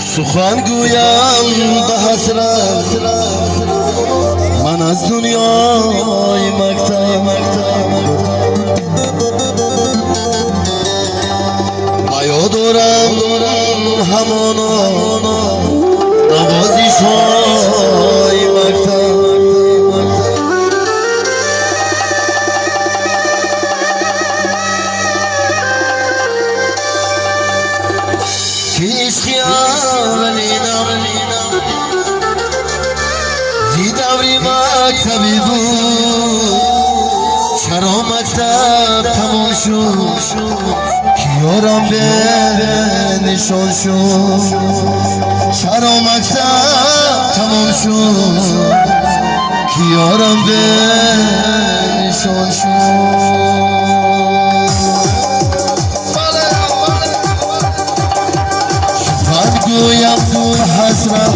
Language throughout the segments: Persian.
سخن گویم به حسرت من از دنیای مکتب بیا دارم همانا نوازش های مکتب کیش خیالینم زی دوری مکتبی بود چرا مکتب تمام شد کیارم به نشان شد چرا مکتب تمام شد کیارم به نشان شد گویم دور حسرت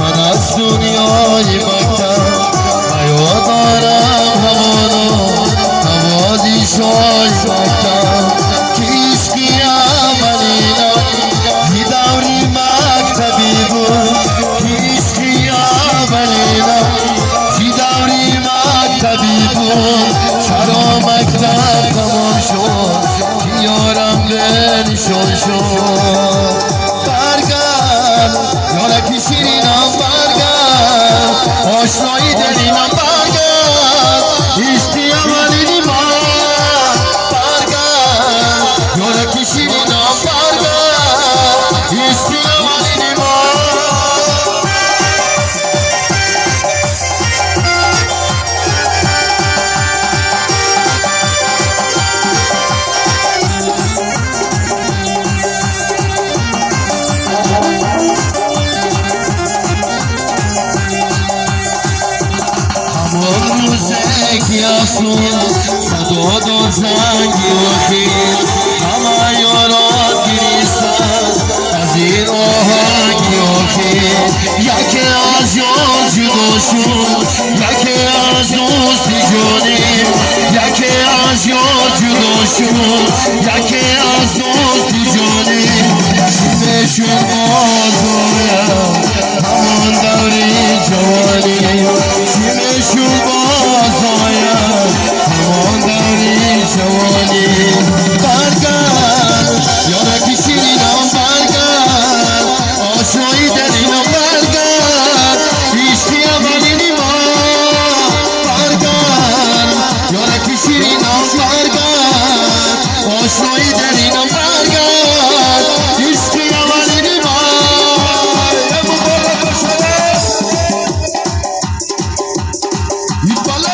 من از دنیای مکتب بیا دارم همانا نوازشای مکتب کیش اولینم زی دوری مکتبی بود کیش اولینم زی دوری مکتبی بود چرا مکتب تمام شد کیارم به نشان شد یارکی شیرینم برگرد آشنایی دلینم برگرد عشقی اولینی من برگرد یارکی شیرینم برگرد عشقی اولینی من روزه افسون صدا داد زنگی و خیل همه یارات گریستن از این آهنگی و خیل یکی از یار جدا شد یکی از دوستی جانیم یکی از یار جدا شد یکی از دوستی جانیم چیمشون آزایم همان دوری جوانی چیمشون آزایم همان دوری جوانی برگرد یارکی شیرینم برگرد آشنایی دلینم برگرد عشقی اولینی من برگرد یارکی شیرینم برگرد آشنایی دلینم برگرد عشقی اولینی من Bala